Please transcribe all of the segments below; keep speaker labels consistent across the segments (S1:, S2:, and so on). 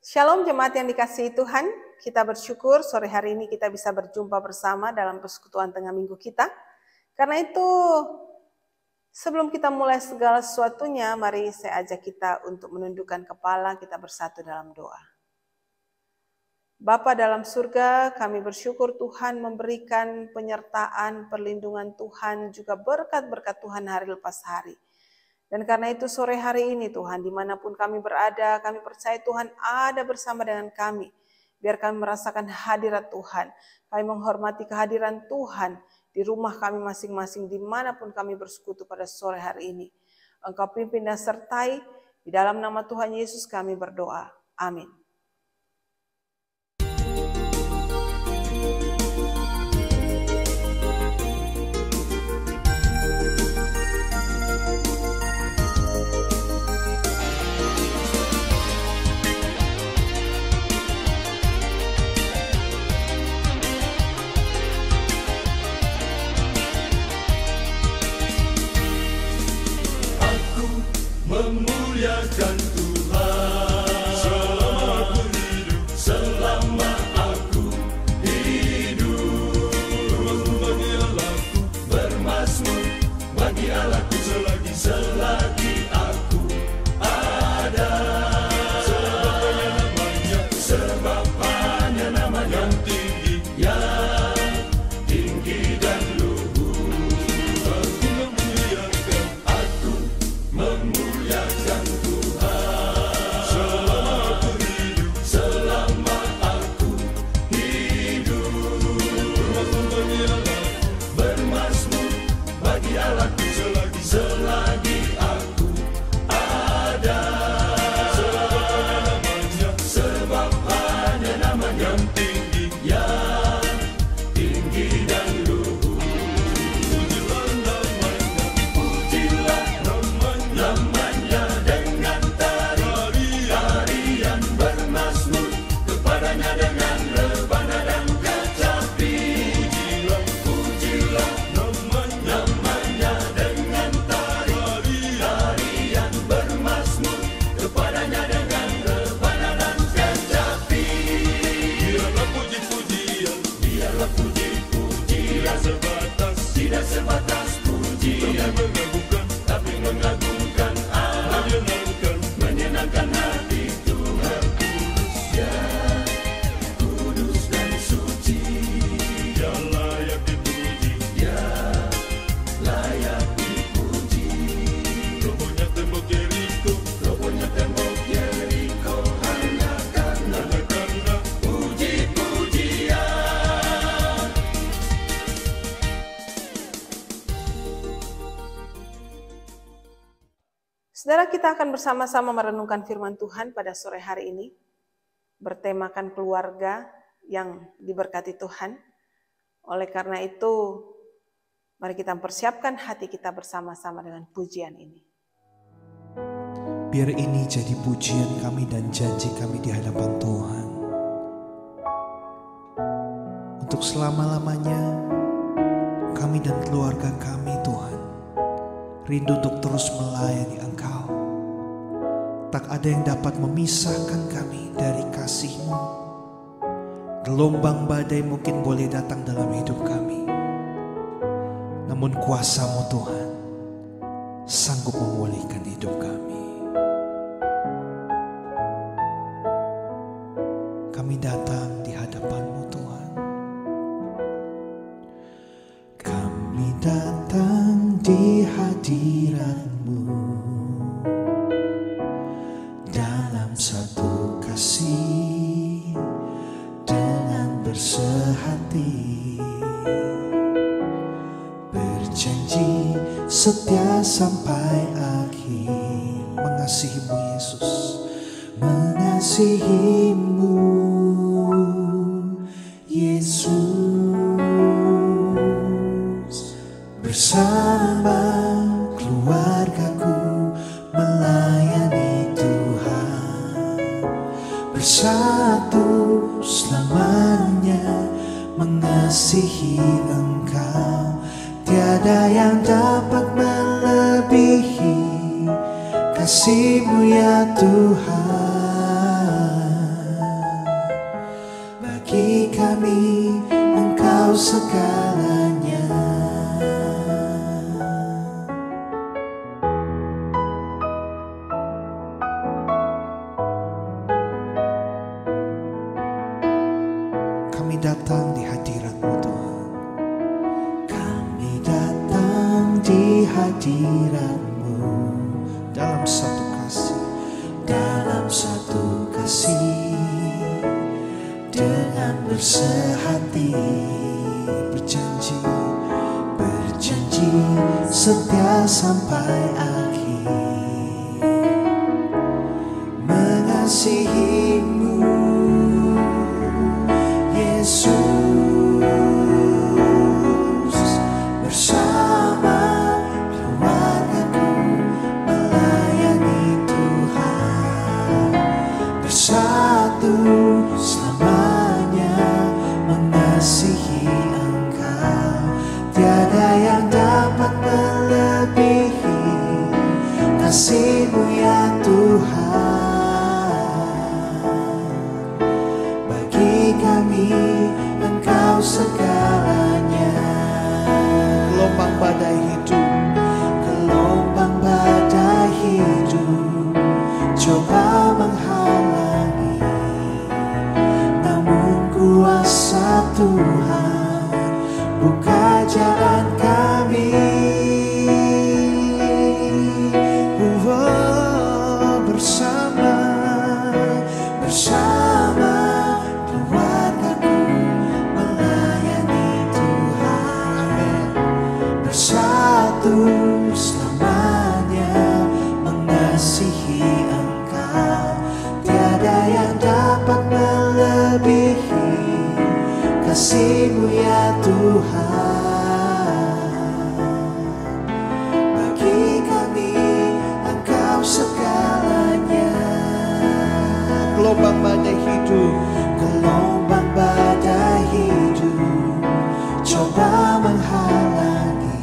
S1: Shalom jemaat yang dikasihi Tuhan, kita bersyukur sore hari ini kita bisa berjumpa bersama dalam persekutuan tengah minggu kita. Karena itu sebelum kita mulai segala sesuatunya, mari saya ajak kita untuk menundukkan kepala, kita bersatu dalam doa. Bapa dalam surga, kami bersyukur Tuhan memberikan penyertaan, perlindungan Tuhan, juga berkat-berkat Tuhan hari lepas hari. Dan karena itu sore hari ini Tuhan, dimanapun kami berada, kami percaya Tuhan ada bersama dengan kami. Biar kami merasakan hadirat Tuhan, kami menghormati kehadiran Tuhan di rumah kami masing-masing, dimanapun kami bersekutu pada sore hari ini. Engkau pimpin dan sertai, di dalam nama Tuhan Yesus kami berdoa. Amin.
S2: Memuliakan Tuhan selama aku hidup. Bermazmur bagi Allahku selagi aku ada. Sebab hanya namanya yang tinggi dan luhur. Aku memuliakan Tuhan selama aku hidup. Bermazmur bagi Allahku selagi aku ada. Sebab hanya namanya yang tinggi dan luhur. Pujilah namanya dengan tarian bermazmur, kepadanya dengan rebana dan kecapi. Pujilah namanya dengan tarian bermazmur, kepadanya dengan rebana dan kecapi. Biarlah puji-pujian tidak sebatas pujian, tapi mengagumkan Allah, menyenangkan hati Tuhan. Ya, kudus dan suci, ya layak dipuji, ya layak dipuji. Robohnya tembok Yeriko hanya karena puji-pujian.
S1: Saudara, kita akan bersama-sama merenungkan firman Tuhan pada sore hari ini, bertemakan keluarga yang diberkati Tuhan. Oleh karena itu, mari kita mempersiapkan hati kita bersama-sama dengan pujian ini.
S3: Biar ini jadi pujian kami dan janji kami di hadapan Tuhan. Untuk selama-lamanya, kami dan keluarga kami Tuhan, rindu untuk terus melayani Engkau. Tak ada yang dapat memisahkan kami dari kasih-Mu. Gelombang badai mungkin boleh datang dalam hidup kami, namun kuasa-Mu Tuhan sanggup memulihkan hidup kami. Kami datang di hadapan-Mu Tuhan. Kami datang di hadirat-Mu dalam satu kasih dengan bersehati, berjanji setia sampai akhir. Mengasihi-Mu Yesus, mengasihi-Mu Yesus. Bersama keluargaku melayani Tuhan, bersatu selamanya mengasihi Engkau. Tiada yang dapat melebihi kasih-Mu ya Tuhan. kami Engkau segalanya. Kami datang di hadirat-Mu Tuhan. Kami datang di hadirat-Mu dalam satu kasih, dalam satu kasih, dengan bersehati berjanji, berjanji setia sampai akhir, mengasihi-Mu Yesus, bersama keluargaku melayani Tuhan, bersatu selamanya mengasihi Engkau. Tiada yang dapat melebihi kasih-Mu ya Tuhan. Bagi kami Engkau segalanya. Gelombang badai hidup, gelombang badai hidup coba menghalangi, namun kuasa Tuhan buka jalan kami. Bersama, bersama keluargaku melayani Tuhan, bersatu selamanya mengasihi Engkau. Tiada yang dapat melebihi kasih-Mu ya Tuhan. Bagi kami Engkau segalanya. Gelombang badai hidup, gelombang badai hidup coba menghalangi,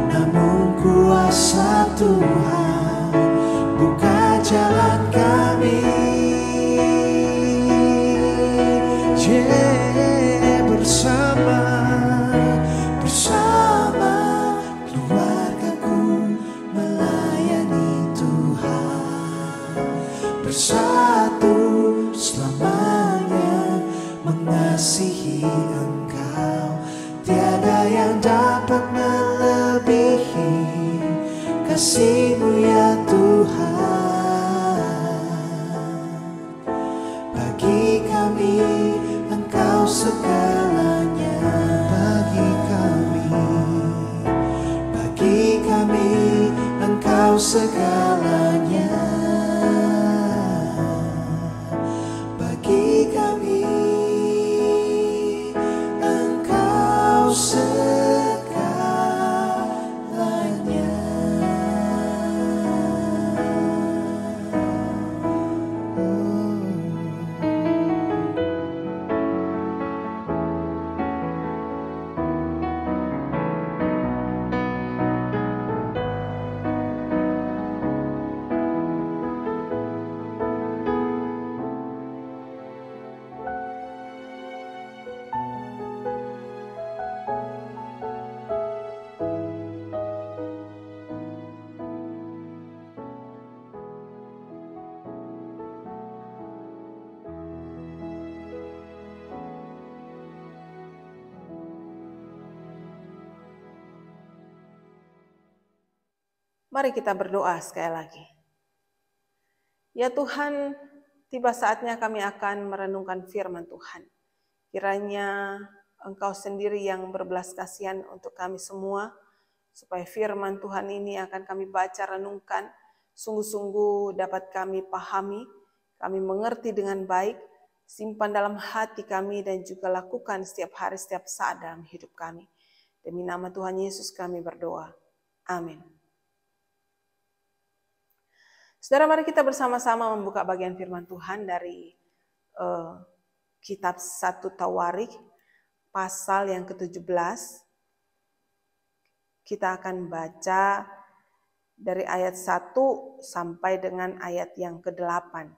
S3: namun kuasa Tuhan buka jalan kami. Bersama, bersama keluargaku melayani Tuhan, bersatu selamanya mengasihi Engkau. Tiada yang dapat melebihi kasih-Mu ya Tuhan. Bagi kami Engkau segalanya. Bagi kami Engkau segalanya. Bagi kami Engkau segalanya.
S1: Mari kita berdoa sekali lagi. Ya Tuhan, tiba saatnya kami akan merenungkan firman Tuhan. Kiranya Engkau sendiri yang berbelas kasihan untuk kami semua, supaya firman Tuhan ini akan kami baca, renungkan, sungguh-sungguh dapat kami pahami, kami mengerti dengan baik, simpan dalam hati kami dan juga lakukan setiap hari, setiap saat dalam hidup kami. Demi nama Tuhan Yesus kami berdoa. Amin. Saudara, mari kita bersama-sama membuka bagian firman Tuhan dari kitab 1 Tawarik, pasal yang ke-17. Kita akan baca dari ayat 1 sampai dengan ayat yang ke-8.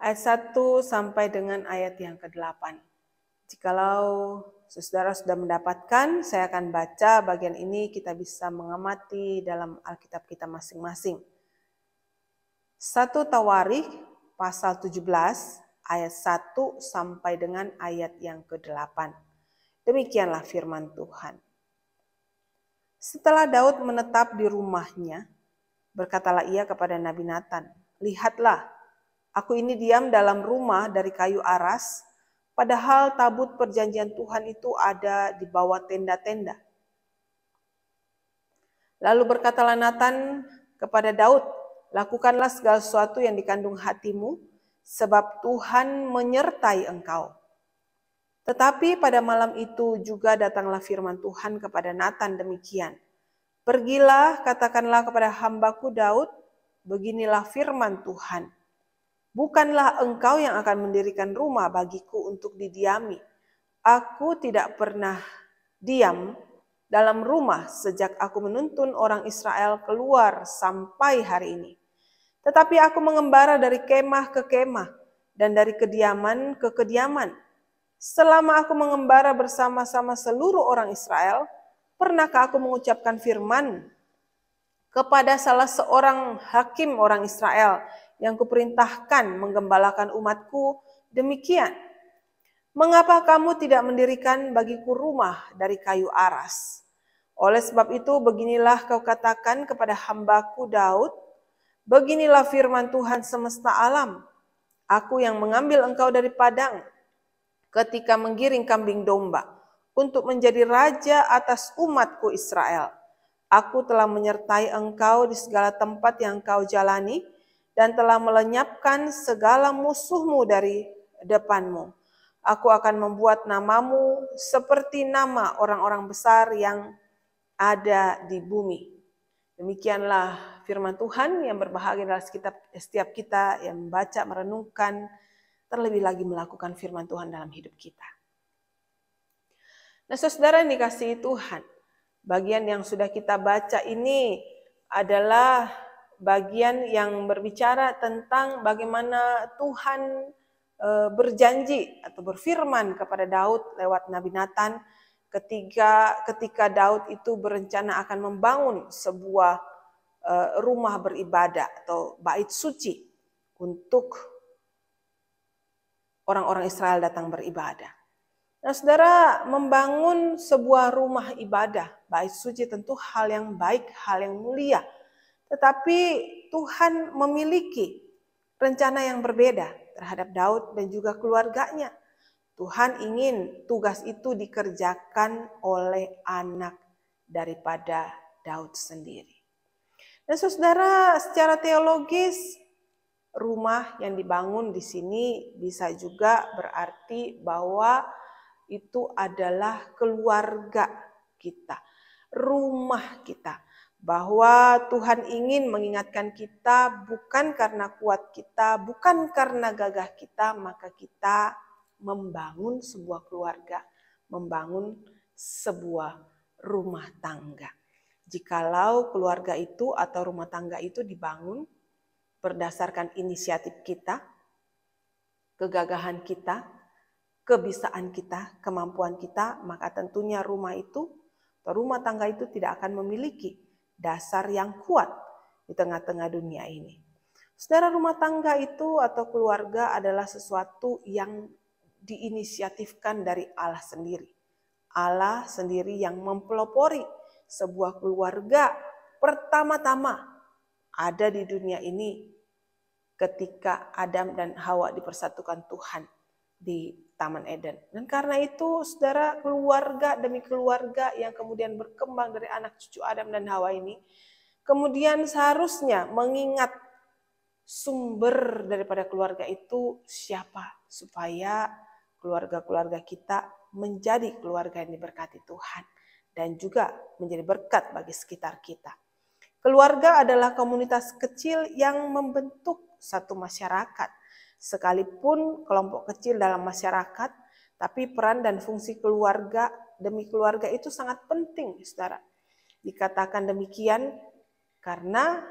S1: ayat 1 sampai dengan ayat yang ke-8. Jikalau saudara sudah mendapatkan, saya akan baca bagian ini, kita bisa mengamati dalam Alkitab kita masing-masing. 1 Tawarikh pasal 17 ayat 1 sampai dengan ayat yang ke-8. Demikianlah firman Tuhan. Setelah Daud menetap di rumahnya, berkatalah ia kepada Nabi Natan, "Lihatlah, aku ini diam dalam rumah dari kayu aras, padahal tabut perjanjian Tuhan itu ada di bawah tenda-tenda." Lalu berkatalah Natan kepada Daud, "Lakukanlah segala sesuatu yang dikandung hatimu, sebab Tuhan menyertai engkau." Tetapi pada malam itu juga datanglah firman Tuhan kepada Natan demikian, "Pergilah, katakanlah kepada hambaku Daud, beginilah firman Tuhan. Bukanlah engkau yang akan mendirikan rumah bagiku untuk didiami. Aku tidak pernah diam dalam rumah sejak aku menuntun orang Israel keluar sampai hari ini. Tetapi aku mengembara dari kemah ke kemah dan dari kediaman ke kediaman. Selama aku mengembara bersama-sama seluruh orang Israel, pernahkah aku mengucapkan firman kepada salah seorang hakim orang Israel yang kuperintahkan menggembalakan umatku demikian? Mengapa kamu tidak mendirikan bagiku rumah dari kayu aras? Oleh sebab itu beginilah kau katakan kepada hambaku Daud, beginilah firman Tuhan semesta alam. Aku yang mengambil engkau dari padang ketika menggiring kambing domba untuk menjadi raja atas umatku Israel. Aku telah menyertai engkau di segala tempat yang kau jalani dan telah melenyapkan segala musuhmu dari depanmu. Aku akan membuat namamu seperti nama orang-orang besar yang ada di bumi." Demikianlah firman Tuhan yang berbahagia dalam setiap kita yang membaca, merenungkan, terlebih lagi melakukan firman Tuhan dalam hidup kita. Nah, saudara yang dikasihi Tuhan, bagian yang sudah kita baca ini adalah bagian yang berbicara tentang bagaimana Tuhan berjanji atau berfirman kepada Daud lewat Nabi Natan ketika Daud itu berencana akan membangun sebuah rumah beribadah atau bait suci untuk orang-orang Israel datang beribadah. Nah, saudara, membangun sebuah rumah ibadah, bait suci tentu hal yang baik, hal yang mulia. Tetapi Tuhan memiliki rencana yang berbeda terhadap Daud dan juga keluarganya. Tuhan ingin tugas itu dikerjakan oleh anak daripada Daud sendiri. Dan saudara, secara teologis, rumah yang dibangun di sini bisa juga berarti bahwa itu adalah keluarga kita, rumah kita. Bahwa Tuhan ingin mengingatkan kita bukan karena kuat kita, bukan karena gagah kita, maka kita membangun sebuah keluarga, membangun sebuah rumah tangga. Jikalau keluarga itu atau rumah tangga itu dibangun berdasarkan inisiatif kita, kegagahan kita, kebisaan kita, kemampuan kita, maka tentunya rumah itu atau rumah tangga itu tidak akan memiliki dasar yang kuat di tengah-tengah dunia ini. Saudara, rumah tangga itu atau keluarga adalah sesuatu yang diinisiatifkan dari Allah sendiri. Allah sendiri yang mempelopori sebuah keluarga pertama-tama ada di dunia ini ketika Adam dan Hawa dipersatukan Tuhan di Taman Eden. Dan karena itu, saudara, keluarga demi keluarga yang kemudian berkembang dari anak cucu Adam dan Hawa ini, kemudian seharusnya mengingat sumber daripada keluarga itu siapa, supaya keluarga-keluarga kita menjadi keluarga yang diberkati Tuhan dan juga menjadi berkat bagi sekitar kita. Keluarga adalah komunitas kecil yang membentuk satu masyarakat. Sekalipun kelompok kecil dalam masyarakat, tapi peran dan fungsi keluarga demi keluarga itu sangat penting, saudara. Dikatakan demikian karena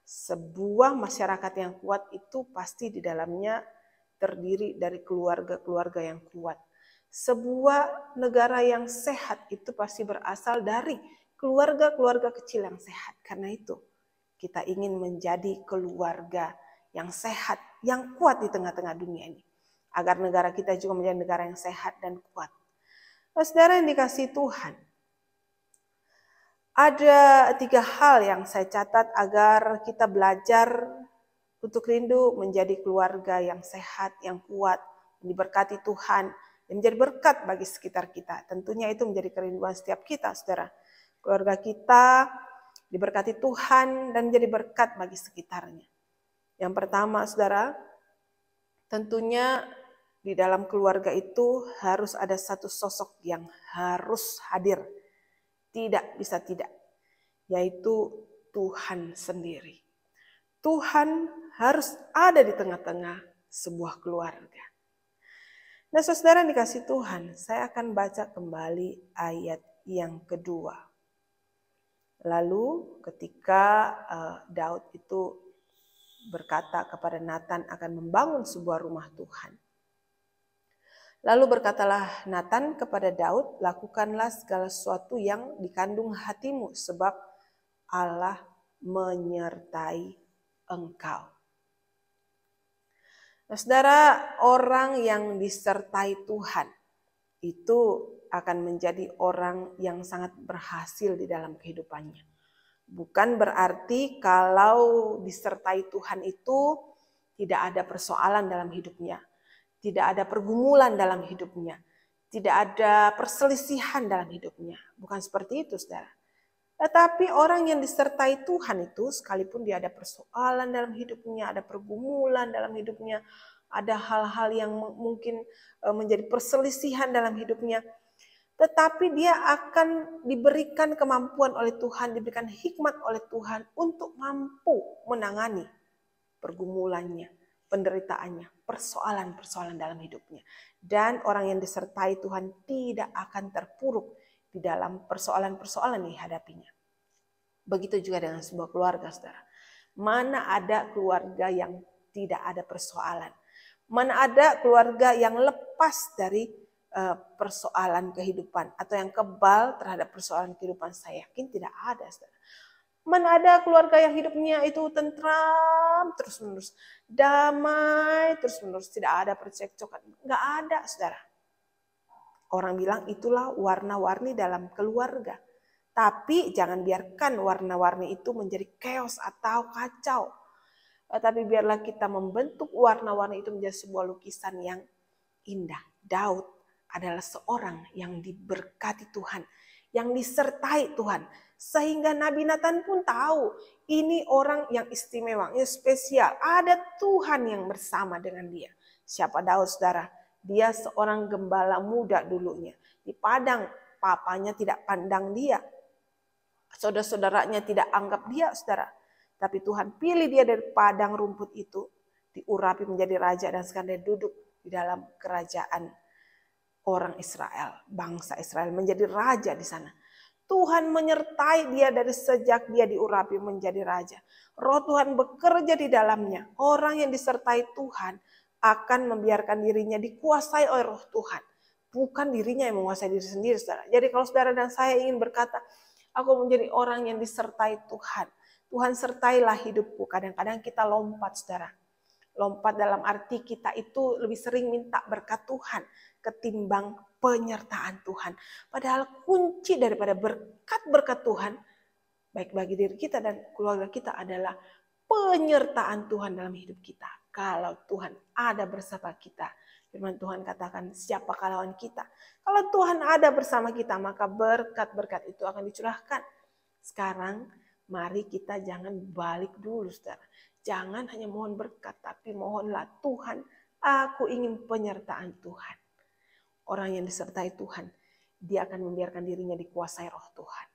S1: sebuah masyarakat yang kuat itu pasti di dalamnya terdiri dari keluarga-keluarga yang kuat. Sebuah negara yang sehat itu pasti berasal dari keluarga-keluarga kecil yang sehat. Karena itu kita ingin menjadi keluarga yang sehat, yang kuat di tengah-tengah dunia ini. Agar negara kita juga menjadi negara yang sehat dan kuat. Nah, saudara yang dikasihi Tuhan, ada 3 hal yang saya catat agar kita belajar untuk rindu menjadi keluarga yang sehat, yang kuat, diberkati Tuhan, dan menjadi berkat bagi sekitar kita. Tentunya itu menjadi kerinduan setiap kita, saudara. Keluarga kita diberkati Tuhan dan menjadi berkat bagi sekitarnya. Yang pertama, saudara, tentunya di dalam keluarga itu harus ada satu sosok yang harus hadir. Tidak bisa tidak, yaitu Tuhan sendiri. Tuhan harus ada di tengah-tengah sebuah keluarga. Nah, saudara yang dikasihi Tuhan, saya akan baca kembali ayat yang kedua. Lalu ketika Daud itu berkata kepada Nathan akan membangun sebuah rumah Tuhan. Lalu berkatalah Nathan kepada Daud, lakukanlah segala sesuatu yang dikandung hatimu, sebab Allah menyertai engkau. Nah, saudara, orang yang disertai Tuhan itu akan menjadi orang yang sangat berhasil di dalam kehidupannya. Bukan berarti kalau disertai Tuhan itu tidak ada persoalan dalam hidupnya. Tidak ada pergumulan dalam hidupnya. Tidak ada perselisihan dalam hidupnya. Bukan seperti itu, saudara. Tetapi orang yang disertai Tuhan itu, sekalipun dia ada persoalan dalam hidupnya, ada pergumulan dalam hidupnya, ada hal-hal yang mungkin menjadi perselisihan dalam hidupnya, tetapi dia akan diberikan kemampuan oleh Tuhan, diberikan hikmat oleh Tuhan untuk mampu menangani pergumulannya, penderitaannya, persoalan-persoalan dalam hidupnya. Dan orang yang disertai Tuhan tidak akan terpuruk di dalam persoalan-persoalan yang dihadapinya. Begitu juga dengan sebuah keluarga, saudara. Mana ada keluarga yang tidak ada persoalan? Mana ada keluarga yang lepas dari persoalan kehidupan atau yang kebal terhadap persoalan kehidupan? Saya yakin tidak ada, saudara. Mana ada keluarga yang hidupnya itu tentram terus-menerus, damai terus-menerus, tidak ada percekcokan? Nggak ada, saudara. Orang bilang itulah warna-warni dalam keluarga. Tapi jangan biarkan warna-warni itu menjadi chaos atau kacau. Tapi biarlah kita membentuk warna-warni itu menjadi sebuah lukisan yang indah. Daud adalah seorang yang diberkati Tuhan, yang disertai Tuhan. Sehingga Nabi Nathan pun tahu ini orang yang istimewa, yang spesial. Ada Tuhan yang bersama dengan dia. Siapa Daud, saudara? Dia seorang gembala muda dulunya. Di padang, papanya tidak pandang dia. Saudara-saudaranya tidak anggap dia, saudara. Tapi Tuhan pilih dia dari padang rumput itu, diurapi menjadi raja, dan sekarang dia duduk di dalam kerajaan orang Israel, bangsa Israel, menjadi raja di sana. Tuhan menyertai dia dari sejak dia diurapi menjadi raja. Roh Tuhan bekerja di dalamnya. Orang yang disertai Tuhan akan membiarkan dirinya dikuasai oleh Roh Tuhan. Bukan dirinya yang menguasai diri sendiri, saudara. Jadi kalau saudara dan saya ingin berkata, aku menjadi orang yang disertai Tuhan. Tuhan sertailah hidupku. Kadang-kadang kita lompat, saudara. Lompat dalam arti kita itu lebih sering minta berkat Tuhan ketimbang penyertaan Tuhan. Padahal kunci daripada berkat-berkat Tuhan, baik bagi diri kita dan keluarga kita, adalah penyertaan Tuhan dalam hidup kita. Kalau Tuhan ada bersama kita, firman Tuhan katakan, siapakah lawan kita? Kalau Tuhan ada bersama kita, maka berkat-berkat itu akan dicurahkan. Sekarang mari kita jangan balik dulu, saudara. Jangan hanya mohon berkat, tapi mohonlah, Tuhan, aku ingin penyertaan Tuhan. Orang yang disertai Tuhan, dia akan membiarkan dirinya dikuasai Roh Tuhan.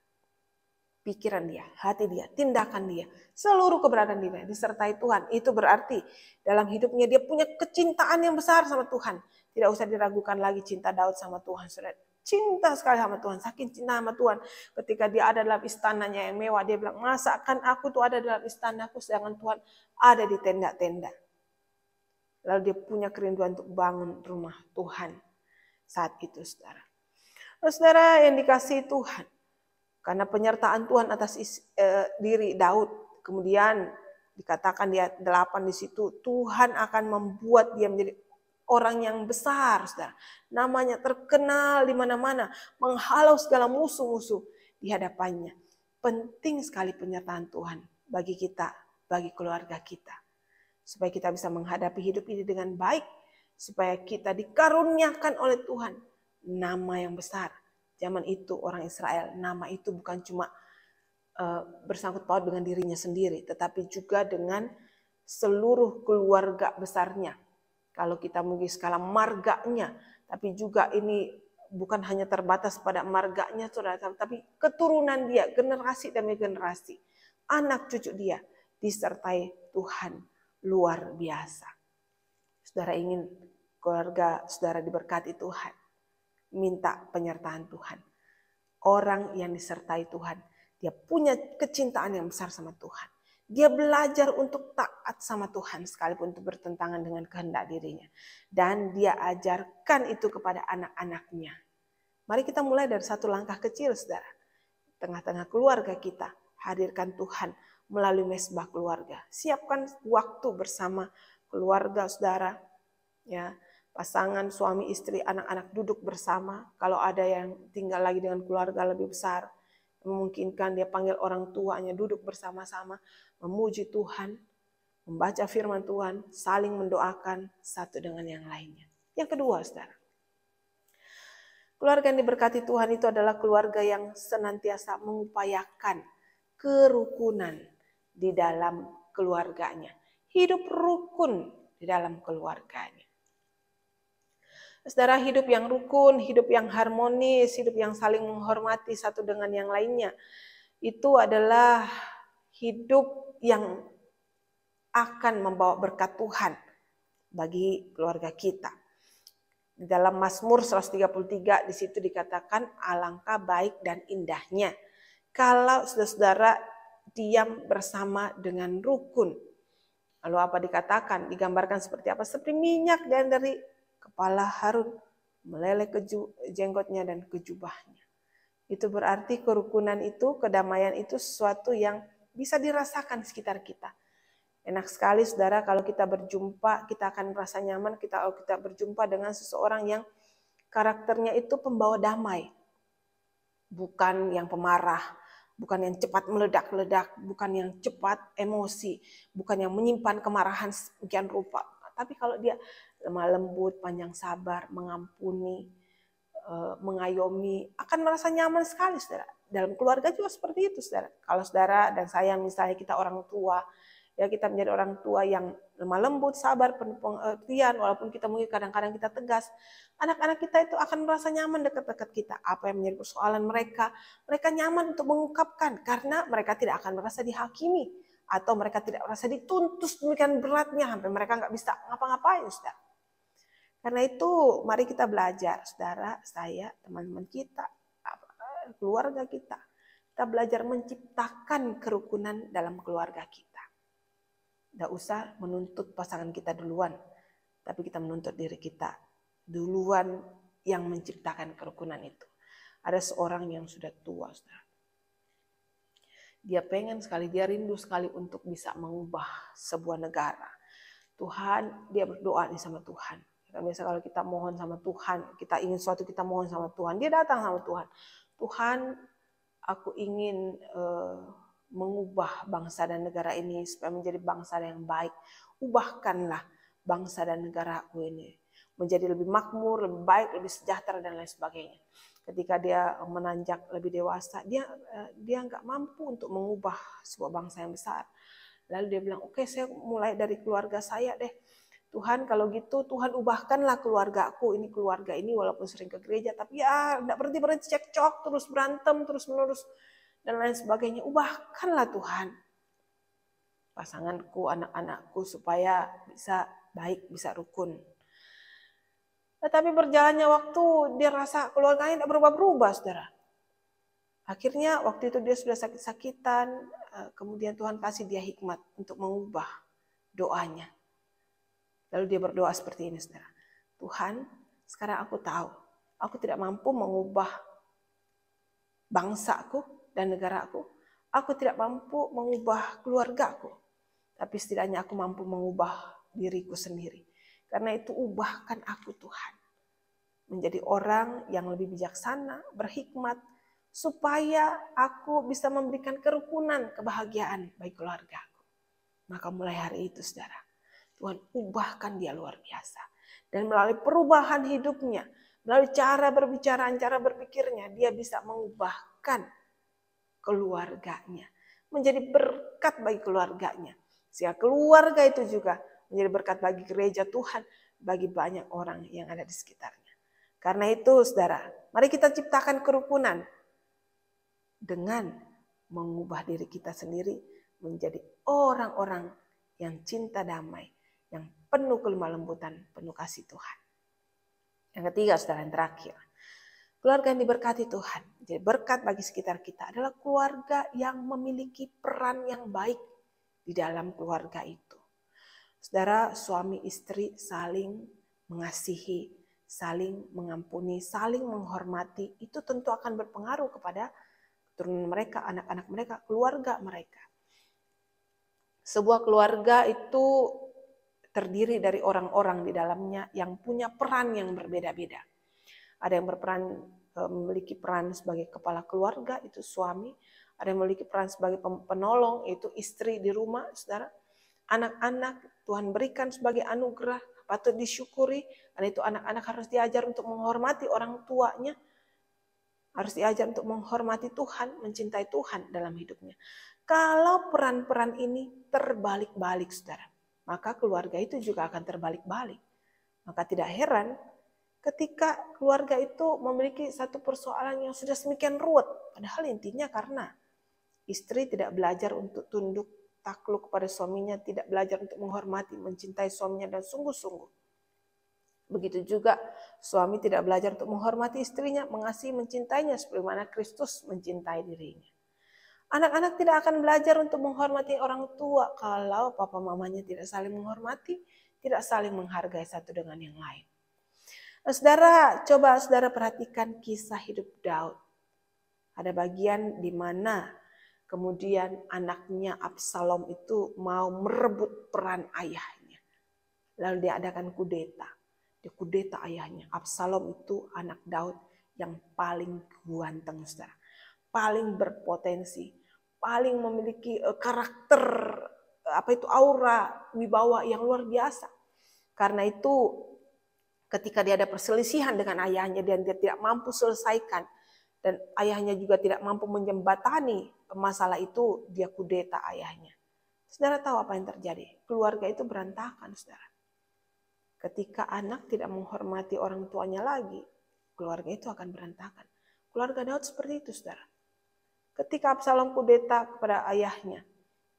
S1: Pikiran dia, hati dia, tindakan dia, seluruh keberadaan dia disertai Tuhan. Itu berarti dalam hidupnya dia punya kecintaan yang besar sama Tuhan. Tidak usah diragukan lagi cinta Daud sama Tuhan, saudara. Cinta sekali sama Tuhan, saking cinta sama Tuhan. Ketika dia ada dalam istananya yang mewah, dia bilang, masa kan aku tuh ada dalam istanaku, sedangkan Tuhan ada di tenda-tenda. Lalu dia punya kerinduan untuk bangun rumah Tuhan saat itu, saudara. Saudara yang dikasihi Tuhan, karena penyertaan Tuhan atas diri Daud, kemudian dikatakan di ayat 8 di situ, Tuhan akan membuat dia menjadi orang yang besar, saudara. Namanya terkenal di mana-mana, menghalau segala musuh-musuh di hadapannya. Penting sekali penyertaan Tuhan bagi kita, bagi keluarga kita. Supaya kita bisa menghadapi hidup ini dengan baik. Supaya kita dikaruniakan oleh Tuhan nama yang besar. Zaman itu orang Israel, nama itu bukan cuma bersangkut paut dengan dirinya sendiri, tetapi juga dengan seluruh keluarga besarnya. Kalau kita mungkin skala marganya, tapi juga ini bukan hanya terbatas pada marganya, saudara, tapi keturunan dia, generasi demi generasi, anak cucu dia disertai Tuhan luar biasa. Saudara ingin keluarga saudara diberkati Tuhan, minta penyertaan Tuhan. Orang yang disertai Tuhan, dia punya kecintaan yang besar sama Tuhan. Dia belajar untuk taat sama Tuhan sekalipun itu bertentangan dengan kehendak dirinya. Dan dia ajarkan itu kepada anak-anaknya. Mari kita mulai dari satu langkah kecil, saudara. Tengah-tengah keluarga kita, hadirkan Tuhan melalui mesbah keluarga. Siapkan waktu bersama keluarga saudara, ya, pasangan, suami, istri, anak-anak duduk bersama. Kalau ada yang tinggal lagi dengan keluarga lebih besar, memungkinkan dia panggil orang tuanya duduk bersama-sama, memuji Tuhan, membaca firman Tuhan, saling mendoakan satu dengan yang lainnya. Yang kedua, saudara, keluarga yang diberkati Tuhan itu adalah keluarga yang senantiasa mengupayakan kerukunan di dalam keluarganya. Hidup rukun di dalam keluarganya. Saudara, hidup yang rukun, hidup yang harmonis, hidup yang saling menghormati satu dengan yang lainnya, itu adalah hidup yang akan membawa berkat Tuhan bagi keluarga kita. Di dalam Mazmur 133 di situ dikatakan alangkah baik dan indahnya kalau saudara-saudara diam bersama dengan rukun. Lalu apa dikatakan? Digambarkan seperti apa? Seperti minyak dari kepala Harun meleleh ke jenggotnya dan ke jubahnya. Itu berarti kerukunan itu, kedamaian itu sesuatu yang bisa dirasakan di sekitar kita. Enak sekali saudara kalau kita berjumpa, kita akan merasa nyaman kalau kita berjumpa dengan seseorang yang karakternya itu pembawa damai. Bukan yang pemarah, bukan yang cepat meledak-ledak, bukan yang cepat emosi, bukan yang menyimpan kemarahan sekian rupa. Tapi kalau dia lemah lembut, panjang sabar, mengampuni, mengayomi, akan merasa nyaman sekali saudara. Dalam keluarga juga seperti itu saudara. Kalau saudara dan saya misalnya kita orang tua, ya kita menjadi orang tua yang lemah lembut, sabar, penuh pengertian, walaupun kita mungkin kadang-kadang kita tegas, anak-anak kita itu akan merasa nyaman dekat-dekat kita. Apa yang menjadi persoalan mereka nyaman untuk mengungkapkan karena mereka tidak akan merasa dihakimi atau mereka tidak merasa dituntut demikian beratnya sampai mereka nggak bisa ngapa-ngapain, saudara. Karena itu mari kita belajar, saudara, saya, teman-teman kita, keluarga kita belajar menciptakan kerukunan dalam keluarga kita. Tidak usah menuntut pasangan kita duluan, tapi kita menuntut diri kita duluan yang menciptakan kerukunan itu. Ada seorang yang sudah tua, saudara. Dia pengen sekali, dia rindu sekali untuk bisa mengubah sebuah negara. Tuhan, dia berdoa nih sama Tuhan. Biasa kalau kita mohon sama Tuhan, kita ingin sesuatu, kita mohon sama Tuhan. Dia datang sama Tuhan. Tuhan, aku ingin mengubah bangsa dan negara ini supaya menjadi bangsa yang baik. Ubahkanlah bangsa dan negaraku ini menjadi lebih makmur, lebih baik, lebih sejahtera dan lain sebagainya. Ketika dia menanjak lebih dewasa, dia nggak mampu untuk mengubah sebuah bangsa yang besar. Lalu dia bilang, oke, saya mulai dari keluarga saya deh. Tuhan, kalau gitu Tuhan ubahkanlah keluargaku, ini keluarga ini walaupun sering ke gereja, tapi ya nggak berhenti cekcok, terus berantem, terus menerus dan lain sebagainya. Ubahkanlah Tuhan pasanganku, anak-anakku supaya bisa baik, bisa rukun. Tetapi berjalannya waktu, dia rasa keluarganya tidak berubah-berubah, saudara. Akhirnya waktu itu dia sudah sakit-sakitan, kemudian Tuhan kasih dia hikmat untuk mengubah doanya. Lalu dia berdoa seperti ini, saudara. Tuhan, sekarang aku tahu, aku tidak mampu mengubah bangsaku dan negaraku. Aku tidak mampu mengubah keluargaku. Tapi setidaknya aku mampu mengubah diriku sendiri. Karena itu ubahkan aku Tuhan. Menjadi orang yang lebih bijaksana, berhikmat. Supaya aku bisa memberikan kerukunan, kebahagiaan bagi keluargaku. Maka mulai hari itu saudara, Tuhan ubahkan dia luar biasa. Dan melalui perubahan hidupnya, melalui cara berbicara, cara berpikirnya, dia bisa mengubahkan keluarganya. Menjadi berkat bagi keluarganya. Sehingga keluarga itu juga menjadi berkat bagi gereja Tuhan, bagi banyak orang yang ada di sekitarnya. Karena itu saudara, mari kita ciptakan kerukunan dengan mengubah diri kita sendiri menjadi orang-orang yang cinta damai, yang penuh kelemah lembutan, penuh kasih Tuhan. Yang ketiga, saudara, yang terakhir. Keluarga yang diberkati Tuhan, jadi berkat bagi sekitar kita adalah keluarga yang memiliki peran yang baik di dalam keluarga itu. Saudara, suami istri saling mengasihi, saling mengampuni, saling menghormati, itu tentu akan berpengaruh kepada keturunan mereka, anak-anak mereka, keluarga mereka. Sebuah keluarga itu terdiri dari orang-orang di dalamnya yang punya peran yang berbeda-beda. Ada yang memiliki peran sebagai kepala keluarga, itu suami. Ada yang memiliki peran sebagai penolong, itu istri di rumah, saudara. Anak-anak Tuhan berikan sebagai anugerah, patut disyukuri. Dan itu anak-anak harus diajar untuk menghormati orang tuanya. Harus diajar untuk menghormati Tuhan, mencintai Tuhan dalam hidupnya. Kalau peran-peran ini terbalik-balik, saudara, maka keluarga itu juga akan terbalik-balik. Maka tidak heran ketika keluarga itu memiliki satu persoalan yang sudah semikian ruwet. Padahal intinya karena istri tidak belajar untuk tunduk takluk kepada suaminya, tidak belajar untuk menghormati, mencintai suaminya dan sungguh-sungguh. Begitu juga suami tidak belajar untuk menghormati istrinya, mengasihi, mencintainya sebagaimana Kristus mencintai dirinya. Anak-anak tidak akan belajar untuk menghormati orang tua kalau papa mamanya tidak saling menghormati, tidak saling menghargai satu dengan yang lain. Nah, saudara, coba saudara perhatikan kisah hidup Daud. Ada bagian di mana kemudian anaknya Absalom itu mau merebut peran ayahnya. Lalu diadakan kudeta. Dikudeta ayahnya. Absalom itu anak Daud yang paling ganteng, saudara. Paling berpotensi, paling memiliki karakter, aura, wibawa yang luar biasa. Karena itu ketika dia ada perselisihan dengan ayahnya dan dia tidak mampu selesaikan, dan ayahnya juga tidak mampu menjembatani masalah itu, dia kudeta ayahnya. Saudara tahu apa yang terjadi? Keluarga itu berantakan, saudara. Ketika anak tidak menghormati orang tuanya lagi, keluarga itu akan berantakan. Keluarga Daud seperti itu, saudara. Ketika Absalom kudeta kepada ayahnya,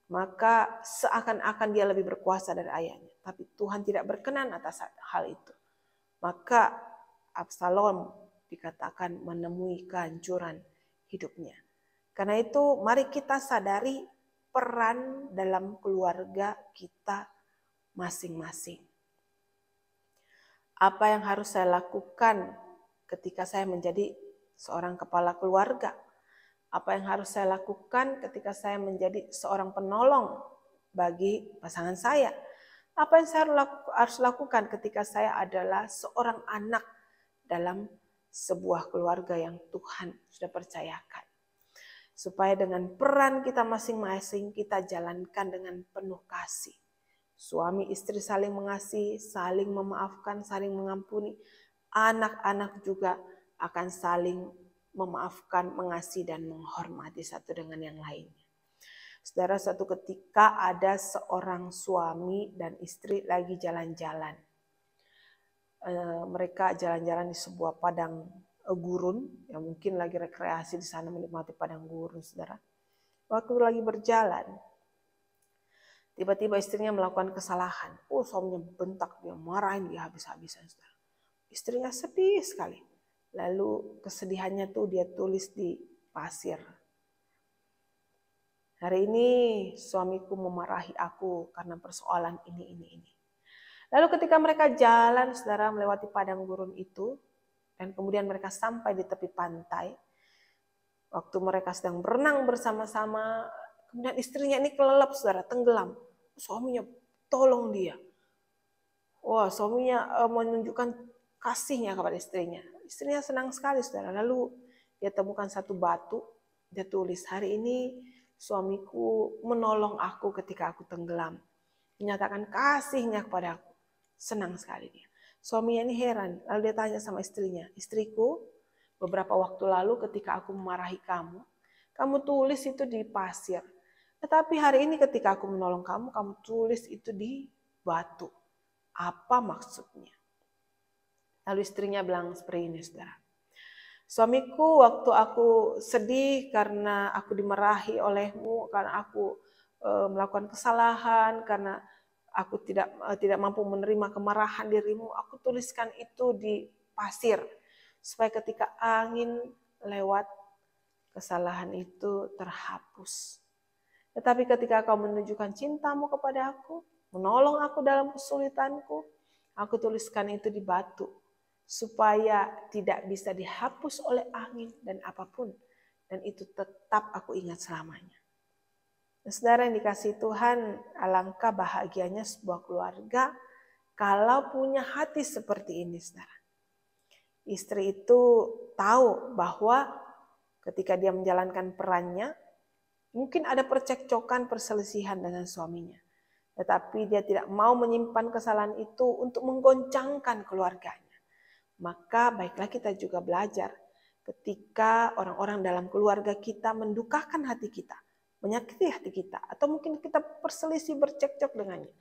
S1: maka seakan-akan dia lebih berkuasa dari ayahnya. Tapi Tuhan tidak berkenan atas hal itu. Maka Absalom dikatakan menemui kehancuran hidupnya. Karena itu mari kita sadari peran dalam keluarga kita masing-masing. Apa yang harus saya lakukan ketika saya menjadi seorang kepala keluarga? Apa yang harus saya lakukan ketika saya menjadi seorang penolong bagi pasangan saya? Apa yang saya harus lakukan ketika saya adalah seorang anak dalam sebuah keluarga yang Tuhan sudah percayakan? Supaya dengan peran kita masing-masing kita jalankan dengan penuh kasih. Suami istri saling mengasihi, saling memaafkan, saling mengampuni. Anak-anak juga akan saling memaafkan, mengasihi dan menghormati satu dengan yang lainnya. Saudara, suatu ketika ada seorang suami dan istri lagi jalan-jalan. Mereka jalan-jalan di sebuah padang gurun, yang mungkin lagi rekreasi di sana menikmati padang gurun, saudara. Waktu lagi berjalan, tiba-tiba istrinya melakukan kesalahan. Suaminya bentak, dia marahin, dia habis-habisan, saudara. Istrinya sedih sekali. Lalu kesedihannya tuh dia tulis di pasir. Hari ini suamiku memarahi aku karena persoalan ini. Lalu ketika mereka jalan, saudara, melewati padang gurun itu, dan kemudian mereka sampai di tepi pantai, waktu mereka sedang berenang bersama-sama, kemudian istrinya ini kelelep, saudara, tenggelam. Suaminya tolong dia. Wah, suaminya menunjukkan kasihnya kepada istrinya. Istrinya senang sekali, saudara. Lalu dia temukan satu batu, dia tulis, hari ini suamiku menolong aku ketika aku tenggelam. Menyatakan kasihnya kepada aku. Senang sekali dia. Suaminya ini heran, lalu dia tanya sama istrinya, istriku, beberapa waktu lalu ketika aku memarahi kamu, kamu tulis itu di pasir. Tetapi hari ini ketika aku menolong kamu, kamu tulis itu di batu. Apa maksudnya? Lalu istrinya bilang seperti ini, saudara. Suamiku, waktu aku sedih karena aku dimarahi olehmu, karena aku melakukan kesalahan, karena aku tidak mampu menerima kemarahan dirimu, aku tuliskan itu di pasir. Supaya ketika angin lewat, kesalahan itu terhapus. Tetapi ketika kau menunjukkan cintamu kepada aku, menolong aku dalam kesulitanku, aku tuliskan itu di batu. Supaya tidak bisa dihapus oleh angin dan apapun. Dan itu tetap aku ingat selamanya. Nah, saudara yang dikasihi Tuhan, alangkah bahagianya sebuah keluarga kalau punya hati seperti ini, saudara. Istri itu tahu bahwa ketika dia menjalankan perannya, mungkin ada percekcokan, perselisihan dengan suaminya. Tetapi dia tidak mau menyimpan kesalahan itu untuk menggoncangkan keluarganya. Maka baiklah kita juga belajar ketika orang-orang dalam keluarga kita mendukakan hati kita, menyakiti hati kita, atau mungkin kita perselisih bercekcok dengannya.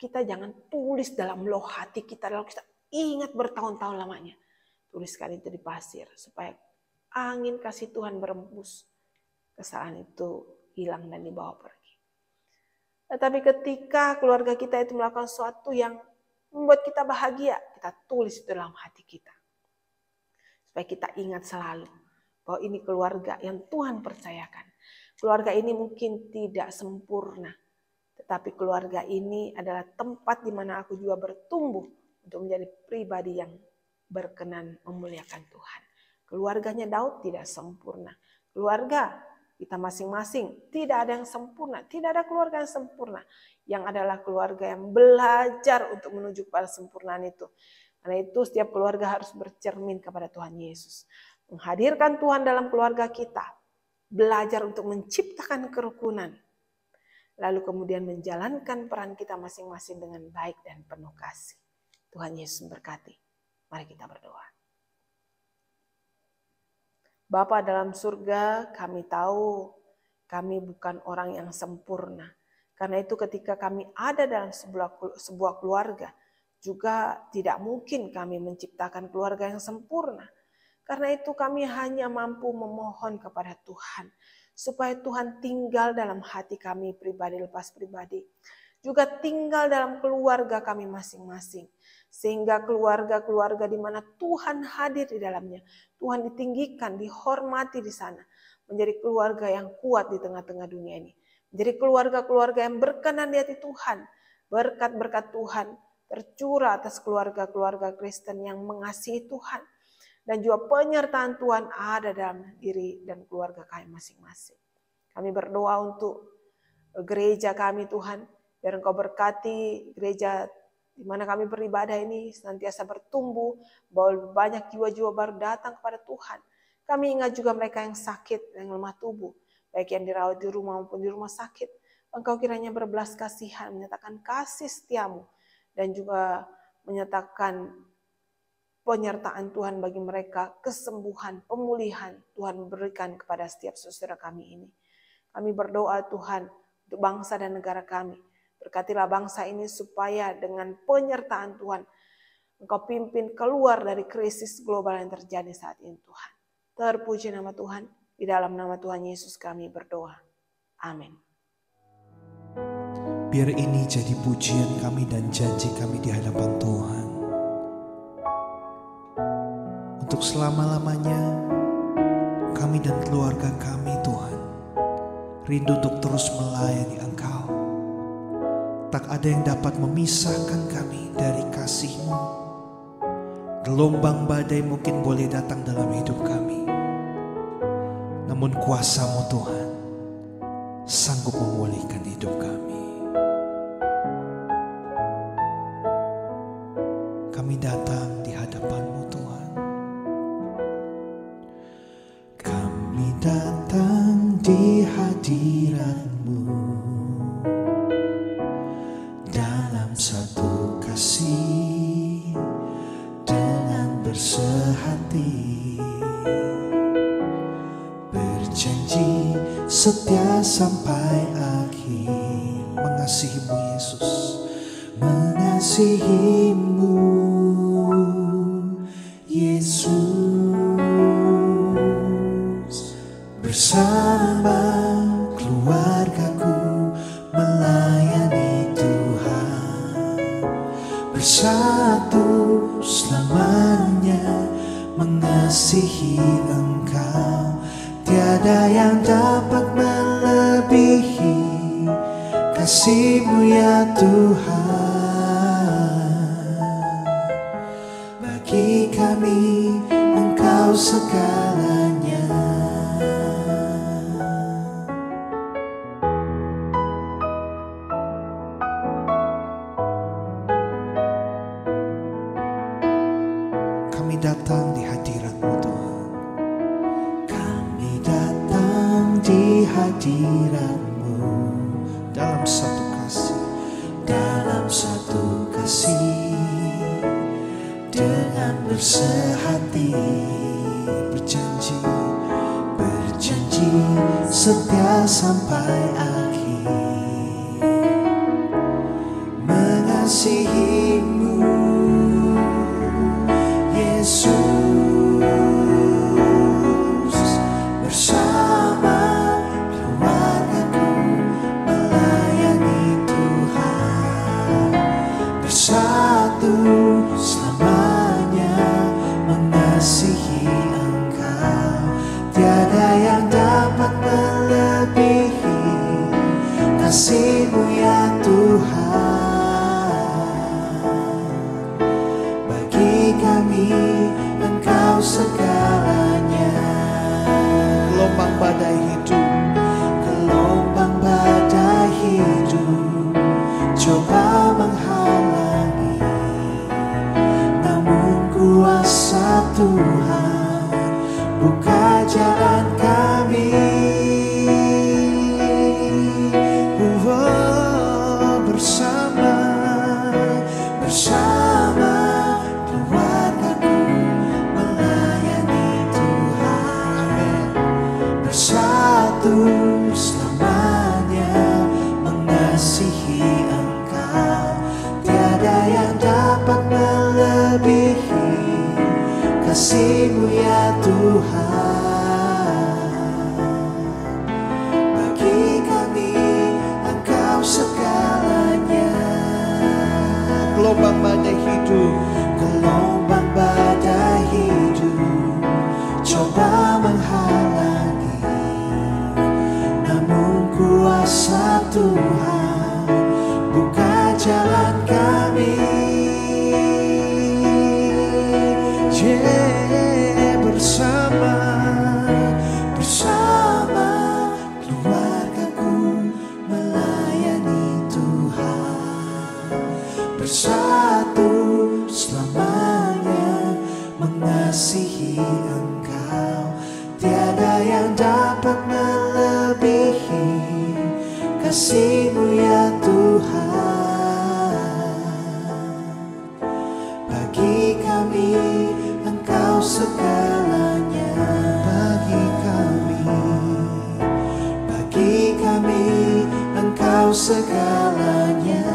S1: Kita jangan tulis dalam loh hati kita, lalu kita ingat bertahun-tahun lamanya. Tuliskan itu di pasir, supaya angin kasih Tuhan berembus. Kesalahan itu hilang dan dibawa pergi. Tetapi ketika keluarga kita itu melakukan sesuatu yang membuat kita bahagia, kita tulis itu dalam hati kita. Supaya kita ingat selalu bahwa ini keluarga yang Tuhan percayakan. Keluarga ini mungkin tidak sempurna, tetapi keluarga ini adalah tempat di mana aku juga bertumbuh untuk menjadi pribadi yang berkenan memuliakan Tuhan. Keluarganya Daud tidak sempurna. Keluarga kita masing-masing tidak ada yang sempurna, tidak ada keluarga yang sempurna. Yang adalah keluarga yang belajar untuk menuju pada kesempurnaan itu. Karena itu setiap keluarga harus bercermin kepada Tuhan Yesus. Menghadirkan Tuhan dalam keluarga kita. Belajar untuk menciptakan kerukunan. Lalu kemudian menjalankan peran kita masing-masing dengan baik dan penuh kasih. Tuhan Yesus memberkati. Mari kita berdoa. Bapa dalam surga, kami tahu kami bukan orang yang sempurna. Karena itu ketika kami ada dalam sebuah keluarga, juga tidak mungkin kami menciptakan keluarga yang sempurna. Karena itu kami hanya mampu memohon kepada Tuhan. Supaya Tuhan tinggal dalam hati kami pribadi lepas pribadi. Juga tinggal dalam keluarga kami masing-masing. Sehingga keluarga-keluarga di mana Tuhan hadir di dalamnya. Tuhan ditinggikan, dihormati di sana. Menjadi keluarga yang kuat di tengah-tengah dunia ini. Menjadi keluarga-keluarga yang berkenan di hati Tuhan. Berkat-berkat Tuhan tercurah atas keluarga-keluarga Kristen yang mengasihi Tuhan. Dan juga penyertaan Tuhan ada dalam diri dan keluarga kami masing-masing. Kami berdoa untuk gereja kami Tuhan. Biar Engkau berkati gereja di mana kami beribadah ini senantiasa bertumbuh. Bahwa banyak jiwa-jiwa baru datang kepada Tuhan. Kami ingat juga mereka yang sakit, yang lemah tubuh. Baik yang dirawat di rumah maupun di rumah sakit. Engkau kiranya berbelas kasihan, menyatakan kasih setiamu. Dan juga menyatakan penyertaan Tuhan bagi mereka, kesembuhan, pemulihan Tuhan berikan kepada setiap saudara kami ini. Kami berdoa Tuhan untuk bangsa dan negara kami. Berkatilah bangsa ini supaya dengan penyertaan Tuhan, Engkau pimpin keluar dari krisis global yang terjadi saat ini Tuhan. Terpuji nama Tuhan, di dalam nama Tuhan Yesus kami berdoa. Amin.
S3: Biar ini jadi pujian kami dan janji kami di hadapan Tuhan. Untuk selama-lamanya, kami dan keluarga kami Tuhan, rindu untuk terus melayani Engkau. Tak ada yang dapat memisahkan kami dari kasih-Mu. Gelombang badai mungkin boleh datang dalam hidup kami, namun kuasa-Mu Tuhan sanggup memulihkan hidup kami. Kami datang di hadapan-Mu Tuhan. Kami datang di hadirat-Mu dalam satu kasih dengan bersehati, berjanji setia sampai akhir. Mengasihi-Mu Yesus, mengasihi-Mu Yesus. Bersama keluargaku melayani Tuhan, bersatu selamanya mengasihi Engkau. Tiada yang dapat melebihi kasih-Mu ya Tuhan. Bagi kami Engkau segalanya. Kami datang di hadirat-Mu Tuhan. Kami datang di hadirat-Mu dalam satu kasih, dalam satu kasih, dengan bersehati, berjanji, berjanji setia sampai akhir, mengasihi-Mu Yesus. Bersama keluargaku melayani Tuhan, bersatu selamanya mengasihi Engkau. Tiada yang dapat melebihi kasih-Mu ya Tuhan. Bagi kami Engkau segalanya. Gelombang badai hidup, gelombang badai hidup coba menghalangi, namun kuasa Tuhan buka jalan kami. Bersama keluargaku melayani Tuhan, bersatu selamanya mengasihi Engkau. Tiada yang dapat melebihi kasih-Mu ya Tuhan. Bagi kami Engkau segalanya. Gelombang badai hidup, gelombang badai hidup coba menghalangi, namun kuasa Tuhan buka jalan kami. Bersama keluargaku melayani Tuhan, bersatu selamanya mengasihi Engkau. Tiada yang dapat melebihi kasih-Mu ya Tuhan. Bagi kami Engkau segalanya. Bagi kami Engkau segalanya.